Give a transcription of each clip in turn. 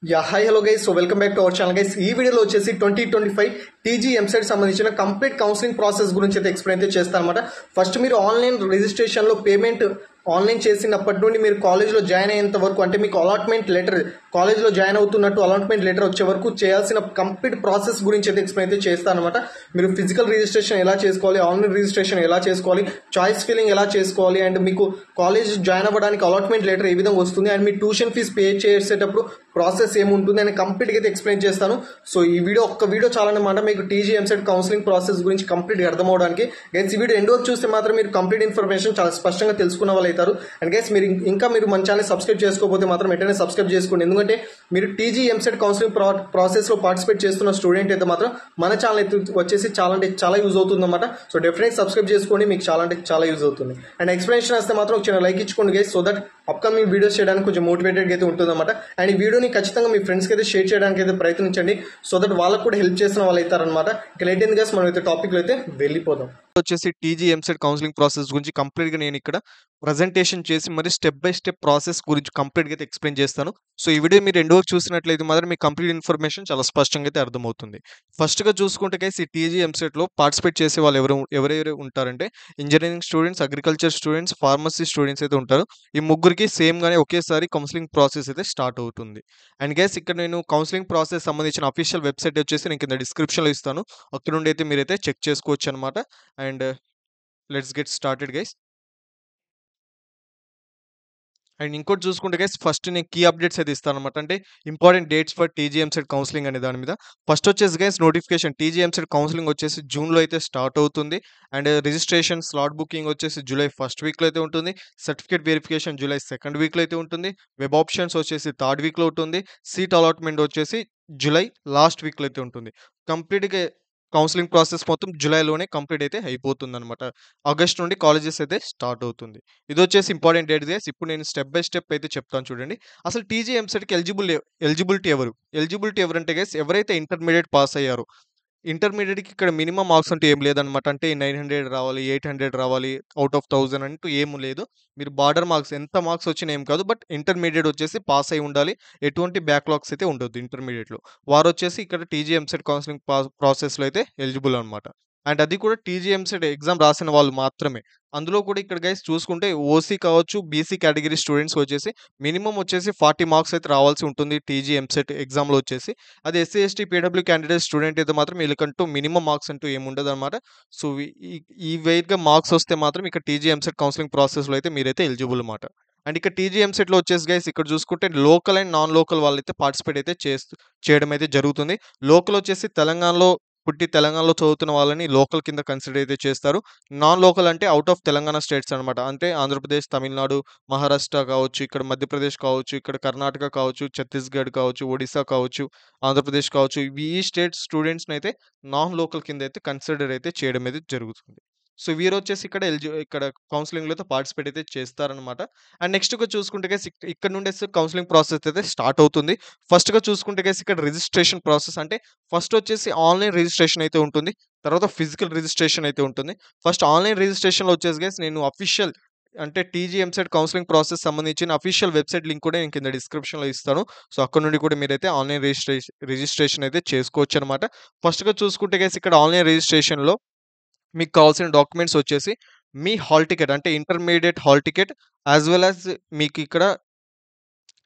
Hi hello guys. So welcome back to our channel guys. ఈ వీడియోలో వచ్చేసి 2025 TG EAMCET సంబంధించిన కంప్లీట్ కౌన్సిలింగ్ ప్రాసెస్ గురించి అయితే ఎక్స్ప్లెయిన్ అయితే చేస్తాను అనమాట. ఫస్ట్ మీరు ఆన్లైన్ రిజిస్ట్రేషన్లో పేమెంట్ ఆన్లైన్ చేసినప్పటి నుండి మీరు కాలేజ్లో జాయిన్ అయ్యేంత వరకు, అంటే మీకు అలాట్మెంట్ లెటర్, కాలేజ్లో జాయిన్ అవుతున్నట్టు అలాట్మెంట్ లెటర్ వచ్చే వరకు చేయాల్సిన కంప్లీట్ ప్రాసెస్ గురించి అయితే ఎక్స్ప్లెయిన్ అయితే చేస్తాను అనమాట. మీరు ఫిజికల్ రిజిస్ట్రేషన్ ఎలా చేసుకోవాలి, ఆన్లైన్ రిజిస్ట్రేషన్ ఎలా చేసుకోవాలి, చాయిస్ ఫిల్లింగ్ ఎలా చేసుకోవాలి, అండ్ మీకు కాలేజ్ జాయిన్ అవ్వడానికి అలాట్మెంట్ లెటర్ ఏ విధంగా వస్తుంది, అండ్ మీ ట్యూషన్ ఫీజ్ పే చేసేటప్పుడు ప్రాసెస్ ఏముంటుంది అని కంప్లీట్గా అయితే ఎక్స్ప్లెయిన్ చేస్తాను. సో ఈ వీడియో చాలా అనమాట మీకు టీజీ ఎంసెట్ కౌన్సిలింగ్ ప్రాసెస్ గురించి కంప్లీట్గా అర్థం అవడానికి. గైస్ ఈ వీడియో ఎండ్ వరకు చూస్తే మాత్రం మీరు కంప్లీట్ ఇన్ఫర్మేషన్ చాలా స్పష్టంగా తెలుసుకున్న వాళ్ళు అవుతారు. అండ్ గైస్ మీరు మన ఛానల్ సబ్స్క్రైబ్ చేసుకోకపోతే మాత్రం వెంటనే సబ్స్క్రైబ్ చేసుకోండి. ఎందుకంటే మీరు టీజీ ఎంసెట్ కౌన్సిలింగ్ ప్రాసెస్లో పార్టిసిపేట్ చేస్తున్న స్టూడెంట్ అయితే మాత్రం మన ఛానల్ అయితే వచ్చేసి చాలా యూజ్ అవుతుంది అనమాట. సో డెఫినెట్ సబ్స్క్రైబ్ చేసుకోండి, మీకు చాలా యూజ్ అవుతుంది. అండ్ ఎక్స్ప్లెనేషన్ వస్తే మాత్రం ఒక చిన్న లైక్ ఇచ్చుకోండి guys, so that upcoming videos చేయడానికి కొంచెం మోటివేటెడ్ అయితే ఉంటుంది అనమాట. అండ్ ఈ వీడియోని ఖచ్చితంగా మీ ఫ్రెండ్స్కి అయితే షేర్ చేయడానికి అయితే ప్రయత్నించండి, సో దట్ వాళ్ళకు కూడా హెల్ప్ చేసిన వాళ్ళు అవుతారనమాట. ఇక లేట్ అయింది గైస్, మనం అయితే టాపిక్లో అయితే వెళ్ళిపోదాం. వచ్చేసి టీజీ ఎంసెట్ కౌన్సిలింగ్ ప్రాసెస్ గురించి కంప్లీట్గా నేను ఇక్కడ ప్రజెంటేషన్ చేసి మరి స్టెప్ బై స్టెప్ ప్రాసెస్ గురించి కంప్లీట్గా అయితే ఎక్స్ప్లెయిన్ చేస్తాను. సో ఈ వీడియో మీరు ఎండ్ వరకు చూసినట్లయితే మాత్రం మీకు కంప్లీట్ ఇన్ఫర్మేషన్ చాలా స్పష్టంగా అయితే అర్థమవుతుంది. ఫస్ట్గా చూసుకుంటే గైస్ ఈ టీజీ ఎంసెట్లో పార్టిసిపేట్ చేసే వాళ్ళు ఎవరెవరు ఉంటారంటే engineering students, agriculture students, pharmacy students అయితే ఉంటారు. ఈ ముగ్గురికి సేమ్ గానే ఒకేసారి కౌన్సిలింగ్ ప్రాసెస్ అయితే స్టార్ట్ అవుతుంది. అండ్ గైస్ ఇక్కడ నేను కౌన్సిలింగ్ ప్రాసెస్ సంబంధించిన అఫీషియల్ వెబ్సైట్ వచ్చేసి నేను కింద డిస్క్రిప్షన్లో ఇస్తాను, అక్కడ నుండి అయితే మీరైతే చెక్ చేసుకోవచ్చు అనమాట. And let's get started guys. And ఇంకోటి చూసుకుంటే గైస్ ఫస్ట్ నేను కీ అప్డేట్స్ అయితే ఇస్తాను అనమాట, అంటే important dates for TG EAMCET counselling అనే దాని మీద. ఫస్ట్ వచ్చేసి guys notification TG EAMCET counselling వచ్చేసి జూన్లో అయితే స్టార్ట్ అవుతుంది. అండ్ రిజిస్ట్రేషన్ స్లాట్ బుకింగ్ వచ్చేసి జూలై ఫస్ట్ వీక్లో అయితే ఉంటుంది. సర్టిఫికేట్ వెరిఫికేషన్ జూలై సెకండ్ వీక్లో అయితే ఉంటుంది. వెబ్ ఆప్షన్స్ వచ్చేసి థర్డ్ వీక్లో ఉంటుంది. సీట్ అలాట్మెంట్ వచ్చేసి జూలై లాస్ట్ వీక్లో అయితే ఉంటుంది. కంప్లీట్గా కౌన్సిలింగ్ ప్రాసెస్ మొత్తం జూలైలోనే కంప్లీట్ అయితే అయిపోతుందనమాట. ఆగస్ట్ నుండి కాలేజెస్ అయితే స్టార్ట్ అవుతుంది. ఇది వచ్చేసి ఇంపార్టెంట్ డేట్ గైస్. ఇప్పుడు నేను స్టెప్ బై స్టెప్ అయితే చెప్తాను చూడండి. అసలు టీజీ ఎంసెట్‌కి ఎలిజిబిలిటీ ఎవరు? ఎలిజిబిలిటీ ఎవరంటే గైస్ ఎవరైతే ఇంటర్మీడియేట్ పాస్ అయ్యారో. ఇంటర్మీడియేట్‌కి ఇక్కడ మినిమమ్ మార్క్స్ అంటూ ఏం లేదనమాట. అంటే 900 రావాలి, 800 రావాలి, ఔట్ ఆఫ్ 1000 అంటూ ఏమి లేదు. మీరు బార్డర్ మార్క్స్ ఎంత మార్క్స్ వచ్చినా ఏం కాదు. బట్ ఇంటర్మీడియేట్ వచ్చేసి పాస్ అయ్యి ఉండాలి. ఎటువంటి బ్యాక్‌లాగ్స్ అయితే ఉండొద్దు ఇంటర్మీడియేట్‌లో. వారొచ్చేసి ఇక్కడ టీజీ ఎంసెట్ కౌన్సిలింగ్ ప్రాసెస్‌లో అయితే ఎలిజిబుల్ అనమాట. అండ్ అది కూడా టీజీ ఎంసెట్ ఎగ్జామ్ రాసిన వాళ్ళు మాత్రమే. అందులో కూడా ఇక్కడ గైస్ చూసుకుంటే ఓసీ కావచ్చు, బీసీ కేటగిరీ స్టూడెంట్స్ వచ్చేసి మినిమమ్ వచ్చేసి 40 మార్క్స్ అయితే రావాల్సి ఉంటుంది టీజీ ఎంసెట్ ఎగ్జామ్‌లో వచ్చేసి. అది SC, ST, PW candidate student అయితే మాత్రం వీళ్ళకంటూ మినిమమ్ మార్క్స్ అంటూ ఏముండదనమాట. సో, ఈ ఈ వెయిట్‌గా మార్క్స్ వస్తే మాత్రం ఇక్కడ టీజీ ఎంసెట్ కౌన్సిలింగ్ ప్రాసెస్‌లో అయితే మీరైతే ఎలిజిబుల్ అనమాట. అండ్ ఇక్కడ టీజీ ఎంసెట్‌లో వచ్చేసి గైస్ ఇక్కడ చూసుకుంటే లోకల్ అండ్ నాన్ లోకల్ వాళ్ళైతే పార్టిసిపేట్ అయితే చేయడం అయితే జరుగుతుంది. లోకల్ వచ్చేసి తెలంగాణలో పుట్టి తెలంగాణలో చదువుతున్న వాళ్ళని లోకల్ కింద కన్సిడర్ అయితే చేస్తారు. నాన్ లోకల్ అంటే ఔట్ ఆఫ్ తెలంగాణ స్టేట్స్ అనమాట. అంటే ఆంధ్రప్రదేశ్, తమిళనాడు, మహారాష్ట్ర కావచ్చు, ఇక్కడ మధ్యప్రదేశ్ కావచ్చు, ఇక్కడ కర్ణాటక కావచ్చు, ఛత్తీస్‌గఢ్ కావచ్చు, ఒడిస్సా కావచ్చు, ఆంధ్రప్రదేశ్ కావచ్చు. ఈ స్టేట్ స్టూడెంట్స్‌నైతే నాన్ లోకల్ కింద అయితే కన్సిడర్ అయితే చేయడం అయితే జరుగుతుంది. సో, వీరొచ్చేసి ఇక్కడ కౌన్సిలింగ్‌లో అయితే పార్టిసిపేట్ అయితే చేస్తారనమాట. అండ్ నెక్స్ట్‌గా చూసుకుంటే గైస్ ఇక్కడ నుండే కౌన్సిలింగ్ ప్రాసెస్ అయితే స్టార్ట్ అవుతుంది. ఫస్ట్‌గా చూసుకుంటే గైస్ ఇక్కడ రిజిస్ట్రేషన్ ప్రాసెస్, అంటే ఫస్ట్ వచ్చేసి ఆన్‌లైన్ రిజిస్ట్రేషన్ అయితే ఉంటుంది. తర్వాత ఫిజికల్ రిజిస్ట్రేషన్ అయితే ఉంటుంది. ఫస్ట్ ఆన్‌లైన్ రిజిస్ట్రేషన్‌లో వచ్చేసి గైస్ నేను అఫీషియల్, అంటే టీజీ ఎంసెట్ కౌన్సిలింగ్ ప్రాసెస్ సంబంధించిన అఫీషియల్ వెబ్‌సైట్ లింక్ కూడా నేను కింద డిస్క్రిప్షన్‌లో ఇస్తాను. సో, అక్కడ నుండి కూడా మీరైతే ఆన్‌లైన్ రిజిస్ట్రేషన్ అయితే చేసుకోవచ్చనమాట. ఫస్ట్‌గా చూసుకుంటే గైస్ ఇక్కడ ఆన్‌లైన్ రిజిస్ట్రేషన్‌లో మీకు కావాల్సిన డాక్యుమెంట్స్ వచ్చేసి మీ హాల్ టికెట్, అంటే intermediate hall ticket, as well as మీకు ఇక్కడ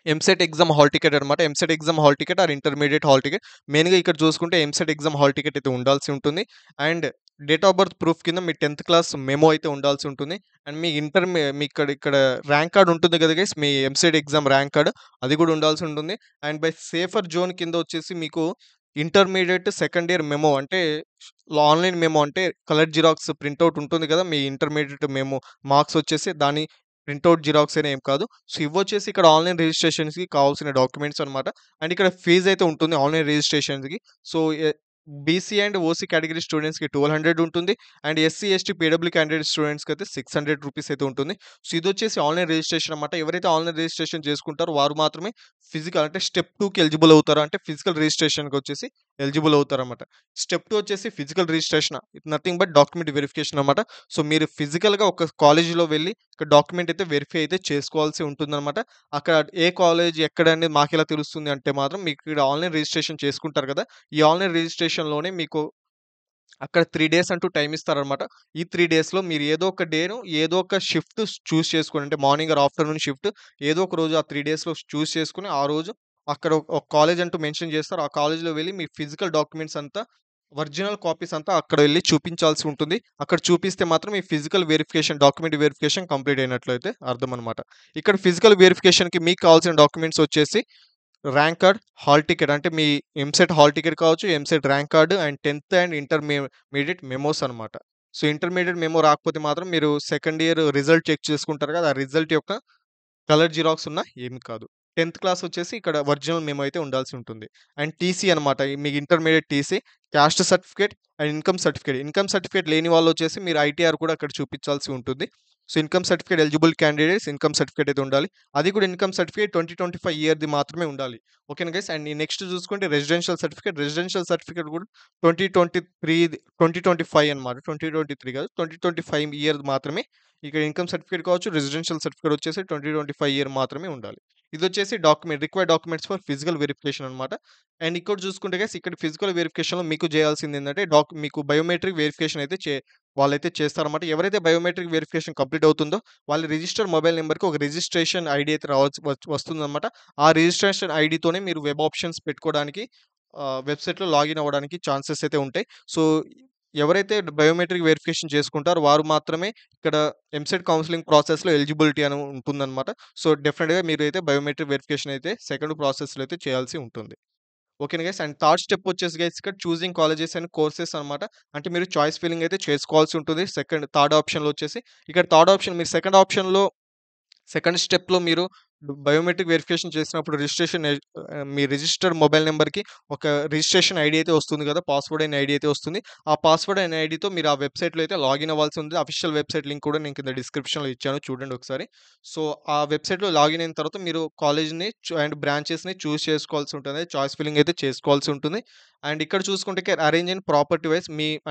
ఎంసెట్ ఎగ్జామ్ హాల్ టికెట్ అనమాట. EAMCET exam hall ticket or intermediate hall ticket. మెయిన్‌గా ఇక్కడ చూసుకుంటే ఎంసెట్ ఎగ్జామ్ హాల్ టికెట్ అయితే ఉండాల్సి ఉంటుంది. And date of birth proof కింద మీ 10th క్లాస్ మెమో అయితే ఉండాల్సి ఉంటుంది. అండ్ మీ మీ ఇక్కడ ర్యాంక్ కార్డ్ ఉంటుంది కదా గైస్, మీ ఎంసెట్ ఎగ్జామ్ ర్యాంక్ కార్డ్ అది కూడా ఉండాల్సి ఉంటుంది. అండ్ బై సేఫర్ జోన్ కింద వచ్చేసి మీకు ఇంటర్మీడియేట్ సెకండ్ ఇయర్ మెమో, అంటే ఆన్‌లైన్ మెమో, అంటే కలర్ జిరాక్స్ ప్రింటౌట్ ఉంటుంది కదా మీ ఇంటర్మీడియేట్ మెమో మార్క్స్ వచ్చేసి దాని ప్రింటౌట్ జిరాక్స్ అయినా ఏం కాదు. సో, ఇవొచ్చేసి ఇక్కడ ఆన్‌లైన్ రిజిస్ట్రేషన్స్‌కి కావాల్సిన డాక్యుమెంట్స్ అనమాట. అండ్ ఇక్కడ ఫీజ్ అయితే ఉంటుంది ఆన్‌లైన్ రిజిస్ట్రేషన్స్‌కి. So, BC and OC category స్టూడెంట్స్‌కి 1200 ఉంటుంది. And SC, ST, PW candidate స్టూడెంట్స్‌కి అయితే 600 రూపీస్ అయితే ఉంటుంది. సో, ఇదొచ్చేసి ఆన్‌లైన్ రిజిస్ట్రేషన్ అనమాట. ఎవరైతే ఆన్‌లైన్ రిజిస్ట్రేషన్ చేసుకుంటారో వారు మాత్రమే ఫిజికల్, అంటే స్టెప్ 2కి ఎలిజిబుల్ అవుతారు. అంటే ఫిజికల్ రిజిస్ట్రేషన్‌కి వచ్చేసి ఎలిజిబుల్ అవుతారన్నమాట. స్టెప్ 2 వచ్చేసి physical registration. It nothing but document verification అన్నమాట. సో, మీరు ఫిజికల్‌గా ఒక కాలేజీలో వెళ్లి ఒక డాక్యుమెంట్ అయితే వెరిఫై అయితే చేసుకోవాల్సి ఉంటుందన్నమాట. అక్కడ ఏ కాలేజ్ ఎక్కడ అనేది మాకెలా తెలుస్తుంది అంటే మాత్రం మీకు ఇక్కడ ఆన్‌లైన్ రిజిస్ట్రేషన్ చేసుకుంటారు కదా! ఈ ఆన్‌లైన్ రిజిస్ట్రేషన్‌లోనే మీకు అక్కడ 3 డేస్ అంటూ టైమ్ ఇస్తారనమాట. ఈ 3 డేస్‌లో మీరు ఏదో ఒక డేను, ఏదో ఒక షిఫ్ట్ చూజ్ చేసుకోండి. అంటే మార్నింగ్ ఆర్ ఆఫ్టర్‌నూన్ షిఫ్ట్ ఏదో ఒక రోజు ఆ 3 డేస్‌లో చూజ్ చేసుకొని, ఆ రోజు అక్కడ ఒక కాలేజ్ అంటూ మెన్షన్ చేస్తారు. ఆ కాలేజ్‌లో వెళ్లి మీ ఫిజికల్ డాక్యుమెంట్స్ అంతా, ఒరిజినల్ కాపీస్ అంతా అక్కడ వెళ్లి చూపించాల్సి ఉంటుంది. అక్కడ చూపిస్తే మాత్రం మీ physical verification, document verification complete అయినట్లయితే అర్థం అనమాట. ఇక్కడ ఫిజికల్ వెరిఫికేషన్‌కి మీకు కావాల్సిన డాక్యుమెంట్స్ వచ్చేసి ర్యాంక్ కార్డ్, హాల్ టికెట్ అంటే మీ ఎంసెట్ హాల్ టికెట్ కావచ్చు, ఎంసెట్ ర్యాంక్ కార్డ్ అండ్ 10థ్ అండ్ ఇంటర్మీడియేట్ మెమోస్ అనమాట. సో, ఇంటర్మీడియేట్ మెమో రాకపోతే మాత్రం మీరు సెకండ్ ఇయర్ రిజల్ట్ చెక్ చేసుకుంటారు కదా! ఆ రిజల్ట్ యొక్క కలర్ జిరాక్స్ ఉన్నా ఏమి కాదు. 10థ్ క్లాస్ వచ్చేసి ఇక్కడ ఒరిజినల్ మెమో అయితే ఉండాల్సి ఉంటుంది. అండ్ టీసీ అనమాట. మీ intermediate TC, caste certificate and income certificate. Income certificate లేని వాళ్ళొచ్చేసి మీరు ఐటీఆర్ కూడా అక్కడ చూపించాల్సి ఉంటుంది. So, income certificate eligible candidates income certificate అయితే ఉండాలి. అది కూడా ఇన్‌కమ్ సర్టిఫికేట్ 2025 ఇయర్‌ది మాత్రమే ఉండాలి. ఓకేనా గైస్. అండ్ నెక్స్ట్ చూసుకుంటే రెసిడెన్షియల్ సర్టిఫికేట్. రెసిడెన్షియల్ సర్టిఫికేట్ కూడా 2025 అనమాట. 2023 కాదు. 2025 ఇయర్‌ది మాత్రమే. ఇక్కడ ఇన్‌కమ్ సర్టిఫికేట్ కావచ్చు, రెసిడెన్షియల్ సర్టిఫికేట్ వచ్చేసి 2025 ఇయర్ మాత్రమే ఉండాలి. ఇదొచ్చేసి required documents for physical verification అనమాట. అండ్ ఇక్కడ చూసుకుంటే గైస్ ఇక్కడ ఫిజికల్ వెరిఫికేషన్‌లో మీకు చేయాల్సిందేందంటే మీకు బయోమెట్రిక్ వెరిఫికేషన్ అయితే వాళ్ళైతే చేస్తారన్నమాట. ఎవరైతే బయోమెట్రిక్ వెరిఫికేషన్ కంప్లీట్ అవుతుందో వాళ్ళ రిజిస్టర్డ్ మొబైల్ నంబర్‌కి ఒక రిజిస్ట్రేషన్ ఐడీ అయితే వస్తుందన్నమాట. ఆ రిజిస్ట్రేషన్ ఐడీతోనే మీరు వెబ్ ఆప్షన్స్ పెట్టుకోవడానికి వెబ్‌సైట్‌లో లాగిన్ అవ్వడానికి ఛాన్సెస్ అయితే ఉంటాయి. సో, ఎవరైతే బయోమెట్రిక్ వెరిఫికేషన్ చేసుకుంటారో వారు మాత్రమే ఇక్కడ ఎంసెట్ కౌన్సెలింగ్ ప్రాసెస్‌లో ఎలిజిబిలిటీ అని ఉంటుందన్నమాట. సో, డెఫినిట్‌గా మీరైతే బయోమెట్రిక్ వెరిఫికేషన్ అయితే సెకండ్ ప్రాసెస్‌లో అయితే చేయాల్సి ఉంటుంది. ఓకేనా గైస్. అండ్ థర్డ్ స్టెప్ వచ్చేసి గైస్ ఇక్కడ చూసింగ్ కాలేజెస్ అండ్ కోర్సెస్ అనమాట. అంటే మీరు చాయిస్ ఫిల్లింగ్ అయితే చేసుకోవాల్సి ఉంటుంది. థర్డ్ ఆప్షన్‌లో వచ్చేసి ఇక్కడ థర్డ్ ఆప్షన్ మీరు సెకండ్ స్టెప్‌లో మీరు బయోమెట్రిక్ వెరిఫికేషన్ చేసినప్పుడు మీ రిజిస్టర్డ్ మొబైల్ నంబర్‌కి ఒక రిజిస్ట్రేషన్ ఐడీ అయితే వస్తుంది కదా! పాస్‌వర్డ్ అయిన ఐడీ అయితే వస్తుంది. ఆ పాస్‌వర్డ్ అయిన ఐడీతో మీరు ఆ వెబ్‌సైట్‌లో అయితే లాగిన్ అవ్వాల్సి ఉంది. అఫీషియల్ వెబ్‌సైట్ లింక్ కూడా నేను కింద డిస్క్రిప్షన్‌లో ఇచ్చాను చూడండి ఒకసారి. సో, ఆ వెబ్‌సైట్‌లో లాగిన్ అయిన తర్వాత మీరు కాలేజ్‌ని అండ్ బ్రాంచెస్‌ని చూజ్ చేసుకోవాల్సి ఉంటుంది. చాయిస్ ఫిల్లింగ్ అయితే చేసుకోవాల్సి ఉంటుంది. అండ్ ఇక్కడ చూసుకుంటే అరేంజ్ ఇన్ ప్రాపర్టీ వైస్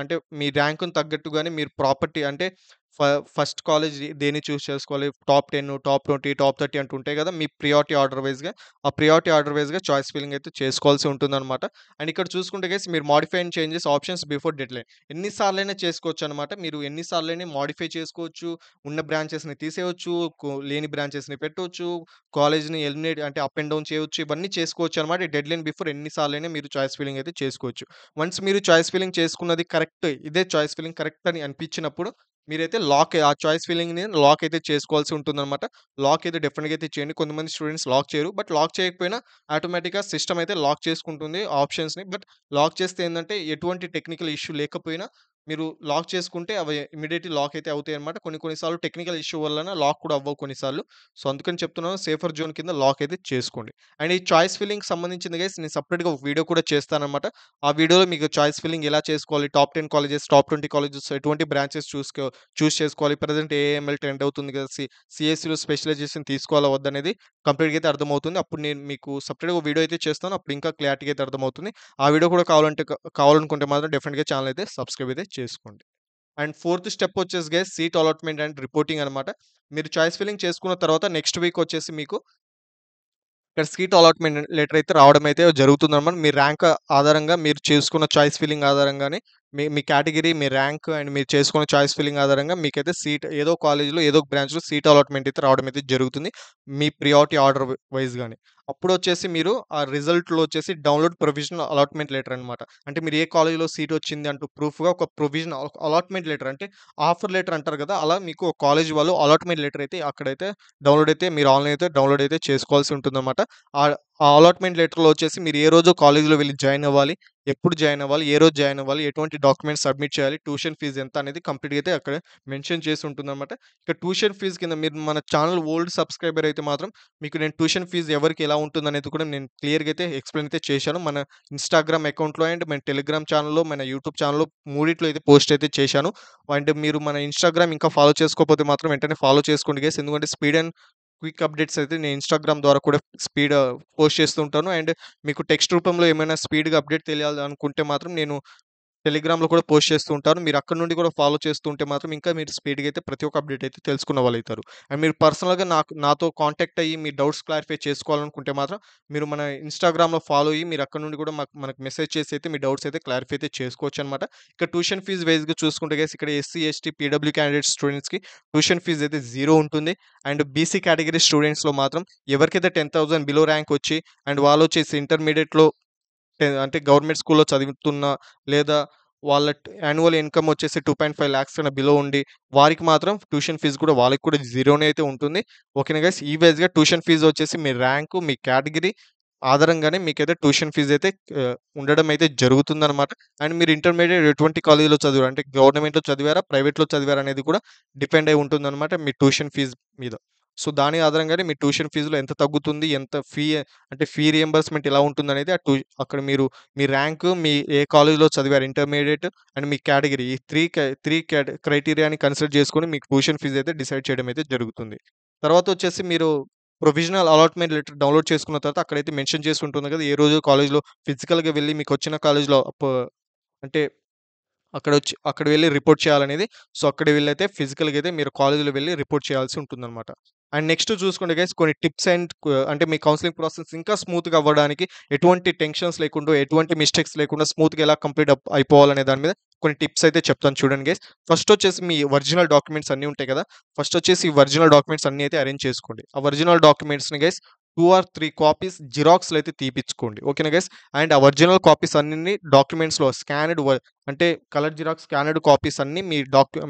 మీ ర్యాంక్‌కి తగ్గట్టుగానే మీరు ప్రాపర్టీ అంటే ఫ ఫస్ట్ కాలేజ్ దేన్ని చూజ్ చేసుకోవాలి. టాప్ 10, టాప్ 20, టాప్ 30 అంటూ ఉంటాయి కదా! మీ ప్రియారిటీ ఆర్డర్ వైస్‌గా, ఆ ప్రియారిటీ ఆర్డర్ వైస్‌గా చాయిస్ ఫిల్లింగ్ అయితే చేసుకోవాల్సి ఉంటుందన్నమాట. అండ్ ఇక్కడ చూసుకుంటే గైస్ మీరు modify and changes options before deadline ఎన్ని సార్లైనా చేసుకోవచ్చనమాట. మీరు ఎన్ని సార్లైనా మోడిఫై చేసుకోవచ్చు. ఉన్న బ్రాంచెస్‌ని తీసేయొచ్చు. లేని బ్రాంచెస్‌ని పెట్టొచ్చు. కాలేజ్‌ని ఎలిమినేట్ అంటే అప్ అండ్ డౌన్ చేయొచ్చు. ఇవన్నీ చేసుకోవచ్చనమాట. డెడ్‌లైన్ బిఫోర్ ఎన్ని సార్లైనా మీరు చాయిస్ ఫిల్లింగ్ అయితే చేసుకోవచ్చు. వన్స్ మీరు చాయిస్ ఫిల్లింగ్ చేసుకున్నది కరెక్ట్, ఇదే చాయిస్ ఫిల్లింగ్ కరెక్ట్ అని అనిపించినప్పుడు మీరైతే ఆ చాయిస్ ఫిల్లింగ్‌ని లాక్ అయితే చేసుకోవాల్సి ఉంటుందన్నమాట. లాక్ అయితే డెఫినిట్‌గా అయితే చేయండి. కొంతమంది స్టూడెంట్స్ లాక్ చేయరు. బట్ లాక్ చేయకపోయినా ఆటోమేటిక్‌గా సిస్టమ్ అయితే లాక్ చేసుకుంటుంది ఆప్షన్స్‌ని. బట్ లాక్ చేస్తే ఏందంటే ఎటువంటి టెక్నికల్ ఇష్యూ లేకపోయినా మీరు లాక్ చేసుకుంటే అవి ఇమ్మీడియేట్‌లీ లాక్ అయితే అవుతాయన్నమాట. కొన్ని సార్లు టెక్నికల్ ఇష్యూ వలన లాక్ కూడా అవ్వవు కొన్నిసార్లు. సో, అందుకని చెప్తున్నాను సేఫర్ జోన్ కింద లాక్ అయితే చేసుకోండి. అండ్ ఈ చాయిస్ ఫిల్లింగ్‌కి సంబంధించింది గైస్ నేను సెపరేట్‌గా ఒక వీడియో కూడా చేస్తానన్నమాట. ఆ వీడియోలో మీకు చాయిస్ ఫిల్లింగ్ ఎలా చేసుకోవాలి, టాప్ 10 కాలేజెస్, టాప్ 20 కాలేజెస్ ఎటువంటి బ్రాంచెస్ చూజ్ చేసుకోవాలి. ప్రెజెంట్ ఏఐఎంఎల్ ట్రెండ్ అవుతుంది కదా! సీఎస్‌సిలో స్పెషలైజేషన్ తీసుకోవాలా వద్దనేది కంప్లీట్‌గా అయితే అర్థమవుతుంది. అప్పుడు నేను మీకు సెపరేట్‌గా ఒక వీడియో అయితే చేస్తాను. అప్పుడు ఇంకా క్లారిటీగా అయితే అర్థమవుతుంది. ఆ వీడియో కూడా కావాలనుకుంటే మాత్రం డెఫినిట్‌గా ఛానెల్ అయితే సబ్స్క్రైబ్ అయితే చేసుకోండి. అండ్ ఫోర్త్ స్టెప్ వచ్చేసి guys seat allotment and reporting అనమాట. మీరు చాయిస్ ఫిల్లింగ్ చేసుకున్న తర్వాత నెక్స్ట్ వీక్ వచ్చేసి మీకు ఇక్కడ సీట్ అలాట్‌మెంట్ లెటర్ అయితే రావడం అయితే జరుగుతుందనమాట. మీ ర్యాంక్ ఆధారంగా మీరు చేసుకున్న చాయిస్ ఫిల్లింగ్ ఆధారంగానే మీ కేటగిరీ, మీ ర్యాంక్ అండ్ మీరు చేసుకున్న చాయిస్ ఫిల్లింగ్ ఆధారంగా మీకైతే ఏదో కాలేజ్‌లో ఏదో ఒక బ్రాంచ్‌లో సీట్ అలాట్‌మెంట్ అయితే రావడం అయితే జరుగుతుంది. మీ ప్రియారిటీ ఆర్డర్ వైస్‌గానే. అప్పుడొచ్చేసి మీరు ఆ రిజల్ట్‌లో వచ్చేసి డౌన్‌లోడ్ ప్రొవిజనల్ అలాట్‌మెంట్ లెటర్ అనమాట. అంటే మీరు ఏ కాలేజ్‌లో సీట్ వచ్చింది అంటూ ప్రూఫ్‌గా ఒక అలాట్‌మెంట్ లెటర్ అంటే ఆఫర్ లెటర్ అంటారు కదా! అలా మీకు కాలేజ్ వాళ్ళు అలాట్‌మెంట్ లెటర్ అయితే అక్కడైతే డౌన్‌లోడ్ అయితే మీరు ఆన్‌లైన్ అయితే డౌన్‌లోడ్ అయితే చేసుకోవాల్సి ఉంటుందన్నమాట. ఆ అలాట్‌మెంట్ లెటర్‌లో వచ్చేసి మీరు ఏ రోజు కాలేజ్‌లో వెళ్లి జాయిన్ అవ్వాలి, ఎప్పుడు జాయిన్ అవ్వాలి, ఏ రోజు జాయిన్ అవ్వాలి, ఎటువంటి డాక్యుమెంట్స్ సబ్మిట్ చేయాలి, ట్యూషన్ ఫీజ్ ఎంత అనేది కంప్లీట్‌గా అయితే అక్కడ మెన్షన్ చేసి ఉంటుందన్నమాట. ఇక ట్యూషన్ ఫీజ్ కింద మీరు మన ఛానెల్ ఓల్డ్ సబ్స్క్రైబర్ అయితే మాత్రం మీకు నేను ట్యూషన్ ఫీజ్ ఎవరికి ఎలా ఉంటుందనేది కూడా నేను క్లియర్‌గా అయితే ఎక్స్‌ప్లెయిన్ అయితే చేశాను. మన ఇన్‌స్టాగ్రామ్ అకౌంట్‌లో అండ్ మన టెలిగ్రామ్ ఛానెల్‌లో, మన యూట్యూబ్ ఛానెల్‌లో మూడిట్లో అయితే పోస్ట్ అయితే చేశాను. అండ్ మీరు మన ఇన్‌స్టాగ్రామ్ ఇంకా ఫాలో చేసుకోకపోతే మాత్రం వెంటనే ఫాలో చేసుకోండి గైస్. ఎందుకంటే స్పీడ్ అండ్ క్విక్ అప్డేట్స్ అయితే నేను ఇన్‌స్టాగ్రామ్ ద్వారా కూడా పోస్ట్ చేస్తూ ఉంటాను. అండ్ మీకు టెక్స్ట్ రూపంలో ఏమైనా స్పీడ్‌గా అప్డేట్ తెలియాలనుకుంటే మాత్రం నేను టెలిగ్రామ్‌లో కూడా పోస్ట్ చేస్తూ ఉంటాను. మీరు అక్కడి నుండి కూడా ఫాలో చేస్తూ ఉంటే మాత్రం ఇంకా మీరు స్పీడ్‌గా అయితే ప్రతి ఒక్క అప్డేట్ అయితే తెలుసుకున్న వాళ్ళైతారు. అండ్ మీరు పర్సనల్‌గా నాతో కాంటాక్ట్ అయ్యి మీ డౌట్స్ క్లారిఫై చేసుకోవాలనుకుంటే మాత్రం మీరు మన ఇన్‌స్టాగ్రామ్‌లో ఫాలో అయ్యి మీరు అక్కడి నుండి కూడా మనకు మెసేజ్ చేసి అయితే మీ డౌట్స్ అయితే క్లారిఫై అయితే చేసుకోవచ్చనమాట. ఇక ట్యూషన్ ఫీస్ వైస్‌గా చూసుకుంటే గైస్ ఇక్కడ ఎస్సీ, ఎస్టీ, పీడబ్ల్యూ క్యాండిడేట్ స్టూడెంట్స్‌కి ట్యూషన్ ఫీస్ అయితే 0 ఉంటుంది. అండ్ బీసీ కేటగిరీ స్టూడెంట్స్‌లో మాత్రం ఎవరికైతే 10,000 బిలో ర్యాంక్ వచ్చి అండ్ వాళ్ళొచ్చేసి ఇంటర్మీడియేట్‌లో అంటే గవర్నమెంట్ స్కూల్‌లో చదువుతున్నా లేదా వాళ్ళ యాన్యువల్ ఇన్‌కమ్ వచ్చేసి 2.5 లాక్స్ కన్నా బిలో ఉండి వారికి మాత్రం ట్యూషన్ ఫీజ్ కూడా వాళ్ళకి కూడా జీరోనే అయితే ఉంటుంది. ఓకేనా గైస్. ఈ వైస్‌గా ట్యూషన్ ఫీజ్ వచ్చేసి మీ ర్యాంకు, మీ కేటగిరీ ఆధారంగానే మీకైతే ట్యూషన్ ఫీజ్ అయితే ఉండడం అయితే జరుగుతుందనమాట. అండ్ మీరు ఇంటర్మీడియేట్ ఎటువంటి కాలేజ్‌లో చదివారు అంటే గవర్నమెంట్‌లో చదివారా? ప్రైవేట్‌లో చదివారా? అనేది కూడా డిపెండ్ అయి ఉంటుందనమాట మీ ట్యూషన్ ఫీజ్ మీద. సో, దాని ఆధారంగానే మీ ట్యూషన్ ఫీజ్‌లో ఎంత తగ్గుతుంది? ఎంత అంటే ఫీ రియంబర్స్‌మెంట్ ఎలా ఉంటుందనేది అక్కడ మీరు మీ ర్యాంకు, మీ ఏ కాలేజ్‌లో చదివారు ఇంటర్మీడియేట్ అండ్ మీ కేటగిరీ ఈ 3 క్రైటీరియాని కన్సిడర్ చేసుకొని మీకు ట్యూషన్ ఫీజ్ అయితే డిసైడ్ చేయడం అయితే జరుగుతుంది. తర్వాత వచ్చేసి మీరు ప్రొవిజనల్ అలాట్‌మెంట్ లెటర్ డౌన్‌లోడ్ చేసుకున్న తర్వాత అక్కడైతే మెన్షన్ చేసి ఉంటుంది కదా! ఏ రోజు కాలేజ్‌లో ఫిజికల్‌గా వెళ్లి మీకొచ్చిన కాలేజ్‌లో అంటే అక్కడ వెళ్లి రిపోర్ట్ చేయాలనేది. సో, అక్కడికి వెళ్లైతే ఫిజికల్‌గా అయితే మీరు కాలేజ్‌లో వెళ్లి రిపోర్ట్ చేయాల్సి ఉంటుందన్నమాట. అండ్ నెక్స్ట్ చూసుకుంటే గైస్ కొన్ని టిప్స్ అండ్ అంటే మీ కౌన్సెలింగ్ ప్రాసెస్ ఇంకా స్మూత్‌గా అవ్వడానికి ఎటువంటి టెన్షన్స్ లేకుండా, ఎటువంటి మిస్టేక్స్ లేకుండా స్మూత్‌గా ఎలా కంప్లీట్ అయిపోవాలనే దాని మీద కొన్ని టిప్స్ అయితే చెప్తాను చూడండి గైస్. ఫస్ట్ వచ్చేసి మీ ఒరిజినల్ డాక్యుమెంట్స్ అన్నీ ఉంటాయి కదా! ఫస్ట్ వచ్చేసి ఈ ఒరిజినల్ డాక్యుమెంట్స్ అన్నీ అయితే అరేంజ్ చేసుకోండి. ఆ ఒరిజినల్ డాక్యుమెంట్స్‌ని గైస్ 2 ఆర్ 3 కాపీస్ జిరాక్స్‌లు అయితే తీపిచ్చుకోండి. ఓకేనా గైస్. అండ్ ఆ ఒరిజినల్ కాపీస్ అన్నిని డాక్యుమెంట్స్‌లో అంటే కలర్ జిరాక్స్ స్కానర్డ్ కాపీస్ అన్నీ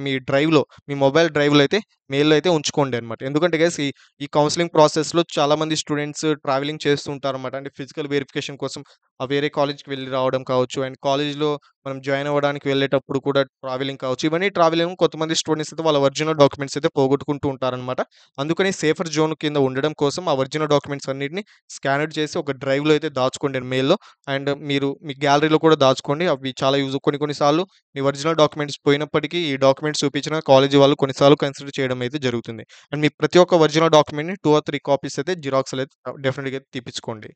మీ డ్రైవ్‌లో మీ మొబైల్ డ్రైవ్‌లో అయితే మెయిల్‌లో అయితే ఉంచుకోండి అన్నమాట. ఎందుకంటే గైస్ ఈ కౌన్సెలింగ్ ప్రాసెస్‌లో చాలామంది స్టూడెంట్స్ ట్రావెలింగ్ చేస్తూ ఉంటారన్నమాట. అంటే ఫిజికల్ వెరిఫికేషన్ కోసం వేరే కాలేజ్‌కి వెళ్లి రావడం కావచ్చు. అండ్ కాలేజ్‌లో మనం జాయిన్ అవ్వడానికి వెళ్ళేటప్పుడు కూడా ట్రావెలింగ్ కావచ్చు. ఇవన్నీ ట్రావెలింగ్ కొంతమంది స్టూడెంట్స్ అయితే వాళ్ళ ఒరిజినల్ డాక్యుమెంట్స్ అయితే పోగొట్టుకుంటూ ఉంటారన్నమాట. అందుకని సేఫర్ జోన్ కింద ఉండడం కోసం ఆ ఒరిజినల్ డాక్యుమెంట్స్ అన్నిటిని స్కానర్ చేసి ఒక డ్రైవ్‌లో అయితే దాచుకోండి మెయిల్‌లో. అండ్ మీరు మీ గ్యాలరీలో కూడా దాచుకోండి. అవి చాలా కొన్ని సార్లు మీ ఒరిజినల్ డాక్యుమెంట్స్ పోయినప్పటికీ ఈ డాక్యుమెంట్స్ చూపించిన కాలేజీ వాళ్ళు కొన్నిసార్లు కన్సిడర్ చేయడం అయితే జరుగుతుంది. అండ్ మీ ప్రతి ఒక్క ఒరిజినల్ డాక్యుమెంట్‌ని 2 ఆర్ 3 కాపీస్ అయితే జిరాక్స్‌లు అయితే డెఫినిట్‌గా తీపిచ్చుకోండి.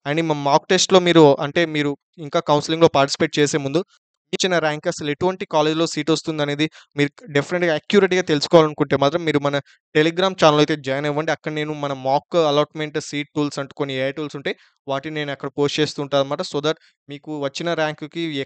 అండ్ ఈ మాక్ టెస్ట్‌లో మీరు ఇంకా కౌన్సెలింగ్‌లో పార్టిసిపేట్ చేసే ముందు ఇచ్చిన ర్యాంక్ అసలు ఎటువంటి కాలేజ్‌లో సీట్ వస్తుందనేది మీరు డెఫినిట్‌గా అక్యురేట్‌గా తెలుసుకోవాలనుకుంటే మాత్రం మీరు మన టెలిగ్రామ్ ఛానెల్ అయితే జాయిన్ అవ్వండి. అక్కడ నేను మన మాక్ అలాట్‌మెంట్ సీట్ టూల్స్ అంటూ కొన్ని ఏఐ టూల్స్ ఉంటాయి. వాటిని నేను అక్కడ పోస్ట్ చేస్తూ ఉంటానన్నమాట. సో దట్ మీకు వచ్చిన ర్యాంక్‌కి ఏ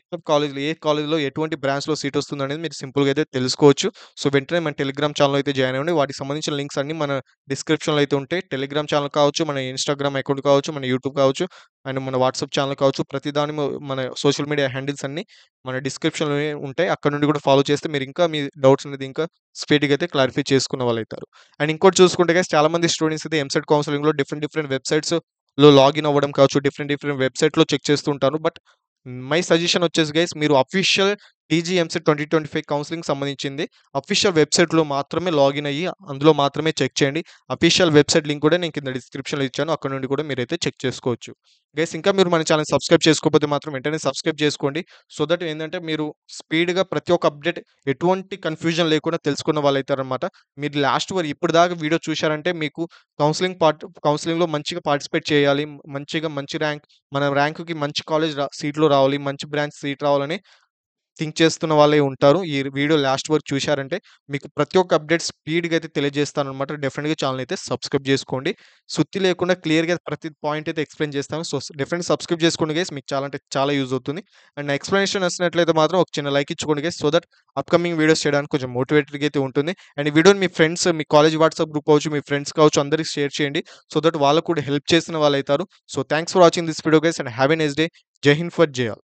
కాలేజ్‌లో ఎటువంటి బ్రాంచ్‌లో సీట్ వస్తుందనేది మీరు సింపుల్‌గా అయితే తెలుసుకోవచ్చు. సో, వెంటనే మన టెలిగ్రామ్ ఛానెల్ అయితే జాయిన్ అవ్వండి. వాటికి సంబంధించిన లింక్స్ అన్నీ మన డిస్క్రిప్షన్‌లో అయితే ఉంటాయి. టెలిగ్రామ్ ఛానెల్ కావచ్చు, మన ఇన్‌స్టాగ్రామ్ అకౌంట్ కావచ్చు, మన యూట్యూబ్ కావచ్చు, అండ్ మన వాట్సాప్ ఛానెల్ కావచ్చు. ప్రతి దాని మన సోషల్ మీడియా హ్యాండిల్స్ అన్నీ మన డిస్క్రిప్షన్‌లోనే ఉంటాయి. అక్కడ నుండి కూడా ఫాలో చేస్తే మీరు ఇంకా మీ డౌట్స్ అనేది ఇంకా స్పీడ్‌గా అయితే క్లారిఫై చేసుకున్న వాళ్ళైతారు. అండ్ ఇంకోటి చూసుకుంటే గైస్ చాలామంది స్టూడెంట్స్ అయితే ఎంసెట్ కౌన్సెలింగ్‌లో డిఫరెంట్ వెబ్‌సైట్స్‌లో లాగిన్ అవ్వడం కావచ్చు, డిఫరెంట్ వెబ్‌సైట్‌లో చెక్ చేస్తూ ఉంటారు. బట్ మై సజెషన్ వచ్చేసి గైస్ మీరు అఫీషియల్ టీజీ ఎంసెట్ 2025 కౌన్సెలింగ్ సంబంధించింది అఫీషియల్ వెబ్‌సైట్‌లో మాత్రమే లాగిన్ అయ్యి అందులో మాత్రమే చెక్ చేయండి. అఫీషియల్ వెబ్‌సైట్ లింక్ కూడా నేను కింద డిస్క్రిప్షన్‌లో ఇచ్చాను. అక్కడ నుండి కూడా మీరైతే చెక్ చేసుకోవచ్చు. గైస్ ఇంకా మీరు మన ఛానెల్ సబ్స్క్రైబ్ చేసుకోకపోతే మాత్రం వెంటనే సబ్స్క్రైబ్ చేసుకోండి. సో దట్ ఏందంటే మీరు స్పీడ్‌గా ప్రతి ఒక్క అప్డేట్ ఎటువంటి కన్‌ఫ్యూజన్ లేకుండా తెలుసుకున్న వాళ్ళైతారనమాట. మీరు లాస్ట్ వరకు ఇప్పటిదాకా వీడియో చూశారంటే మీకు కౌన్సెలింగ్‌లో మంచిగా పార్టిసిపేట్ చేయాలి. మంచిగా మంచి ర్యాంక్ మన ర్యాంక్‌కి మంచి కాలేజ్ సీట్‌లో రావాలి. మంచి బ్రాంచ్ సీట్ రావాలని థింక్ చేస్తున్న వాళ్ళే ఉంటారు. ఈ వీడియో లాస్ట్ వరకు చూశారంటే మీకు ప్రతి ఒక్క అప్డేట్ స్పీడ్‌గా అయితే తెలియజేస్తాననమాట. డెఫినిట్‌గా ఛానెల్ అయితే సబ్స్క్రైబ్ చేసుకోండి. సుత్తి లేకుండా క్లియర్‌గా ప్రతి పాయింట్ అయితే ఎక్స్‌ప్లెయిన్ చేస్తాను. సో, డెఫినిట్‌గా సబ్స్క్రైబ్ చేసుకోండి గైస్. మీకు చాలా అంటే చాలా యూజ్ అవుతుంది. అండ్ నా ఎక్స్‌ప్లనేషన్ నచ్చినట్లయితే మాత్రం ఒక చిన్న లైక్ ఇచ్చుకోండి guys. So that upcoming videos చేయడానికి కొంచెం మోటివేటెడ్‌గా అయితే ఉంటుంది. అండ్ ఈ వీడియోని మీ ఫ్రెండ్స్, మీ కాలేజ్ వాట్సాప్ గ్రూప్ కావచ్చు, మీ ఫ్రెండ్స్ కావచ్చు అందరికి షేర్ చేయండి. సో దట్ వాళ్ళకి కూడా హెల్ప్ చేసిన వాళ్ళైతారు. So, thanks for watching this video guys and have a nice day. జై హింద్ ఫర్ జై ఆల్.